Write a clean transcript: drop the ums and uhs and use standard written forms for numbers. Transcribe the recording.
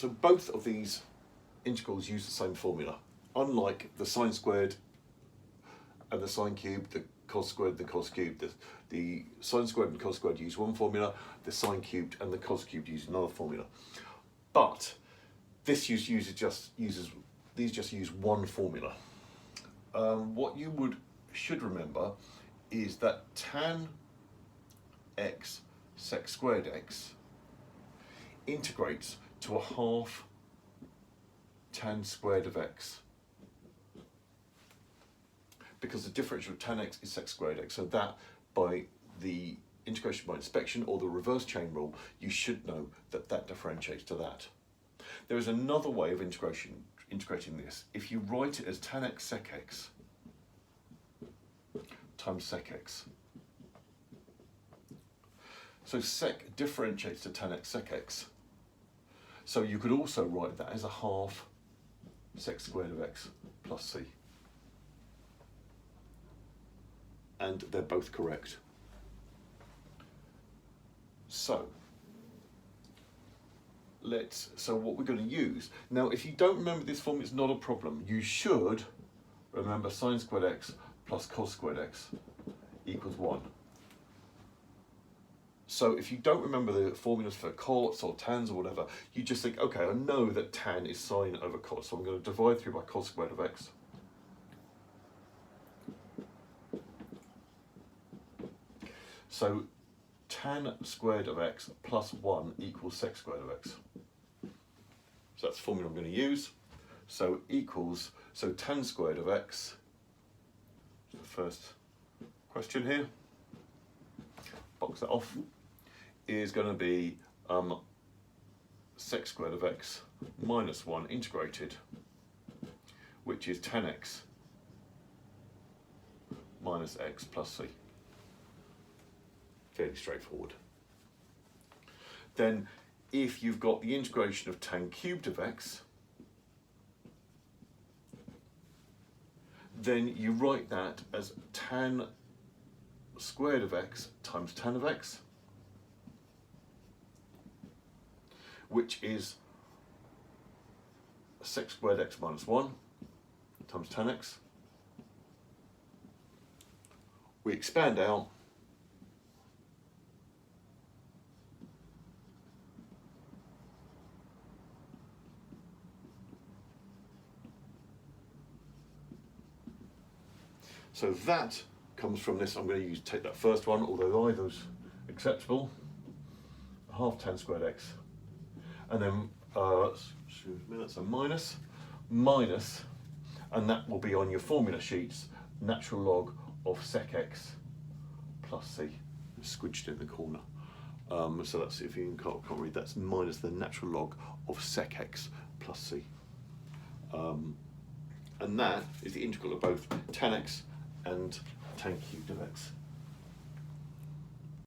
So both of these integrals use the same formula, unlike the sine squared and the sine cubed, the cos squared, the cos cubed. The sine squared and cos squared use one formula, the sine cubed and the cos cubed use another formula. But this these just use one formula. What you should remember is that tan x sec squared x integrates to a half tan squared of x, because the differential of tan x is sec squared x. So that, by the integration by inspection or the reverse chain rule, you should know that that differentiates to that. There is another way of integrating this. If you write it as tan x sec x times sec x. So sec differentiates to tan x sec x. So you could also write that as a half sec squared of x plus c. And they're both correct. So what we're going to use, now if you don't remember this form, it's not a problem. You should remember sine squared x plus cos squared x equals 1. So if you don't remember the formulas for cots or tans or whatever, you just think, okay, I know that tan is sine over cos, so I'm going to divide through by cos squared of x. So tan squared of x plus 1 equals sec squared of x. So that's the formula I'm going to use. So tan squared of x, the first question here, box that off, is going to be sec squared of x minus 1 integrated, which is tan x minus x plus c. Fairly straightforward. Then if you've got the integration of tan cubed of x, then you write that as tan squared of x times tan of x, which is sec squared x minus 1 times tan x. We expand out, so that comes from this. I'm going to take that first one, although either's acceptable. Half tan squared x, and then that's a minus, and that will be on your formula sheets, natural log of sec x plus c, squidged in the corner. So that's, if you can't read, that's minus the natural log of sec x plus c. And that is the integral of both tan x and tan cubed of x.